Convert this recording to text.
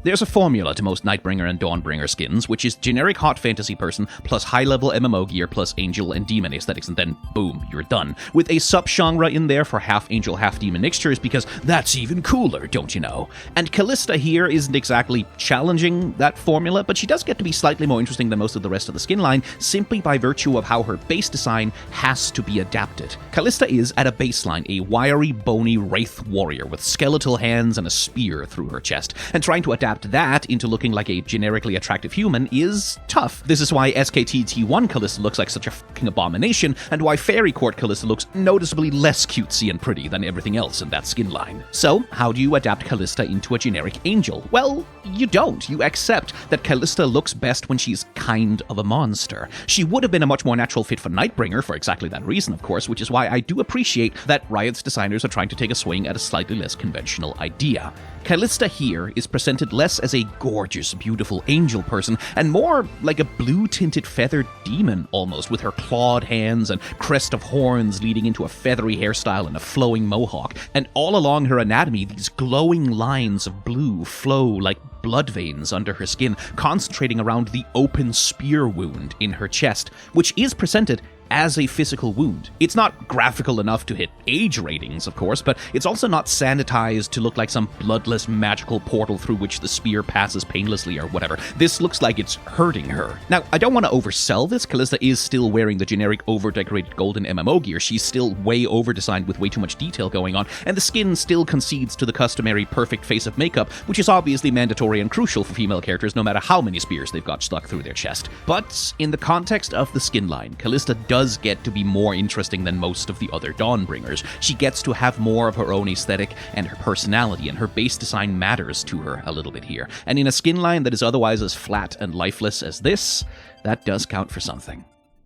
There's a formula to most Nightbringer and Dawnbringer skins, which is generic hot fantasy person plus high-level MMO gear plus angel and demon aesthetics, and then boom, you're done. With a subgenre in there for half-angel, half-demon mixtures, because that's even cooler, don't you know? And Kalista here isn't exactly challenging that formula, but she does get to be slightly more interesting than most of the rest of the skin line, simply by virtue of how her base design has to be adapted. Kalista is, at a baseline, a wiry, bony wraith warrior with skeletal hands and a spear through her chest, and trying to adapt that into looking like a generically attractive human is tough. This is why SKT-T1 Kalista looks like such a fucking abomination, and why Fairy Court Kalista looks noticeably less cutesy and pretty than everything else in that skin line. So, how do you adapt Kalista into a generic angel? Well, you don't. You accept that Kalista looks best when she's kind of a monster. She would have been a much more natural fit for Nightbringer for exactly that reason, of course, which is why I do appreciate that Riot's designers are trying to take a swing at a slightly less conventional idea. Kalista here is presented less as a gorgeous, beautiful angel person, and more like a blue-tinted feathered demon almost, with her clawed hands and crest of horns leading into a feathery hairstyle and a flowing mohawk. And all along her anatomy, these glowing lines of blue flow like blood veins under her skin, concentrating around the open spear wound in her chest, which is presented as a physical wound. It's not graphical enough to hit age ratings, of course, but it's also not sanitized to look like some bloodless magical portal through which the spear passes painlessly or whatever. This looks like it's hurting her. Now, I don't want to oversell this. Kalista is still wearing the generic over-decorated golden MMO gear. She's still way over-designed with way too much detail going on, and the skin still concedes to the customary perfect face of makeup, which is obviously mandatory and crucial for female characters no matter how many spears they've got stuck through their chest. But in the context of the skin line, Kalista does get to be more interesting than most of the other Dawnbringers. She gets to have more of her own aesthetic and her personality, and her base design matters to her a little bit here. And in a skin line that is otherwise as flat and lifeless as this, that does count for something.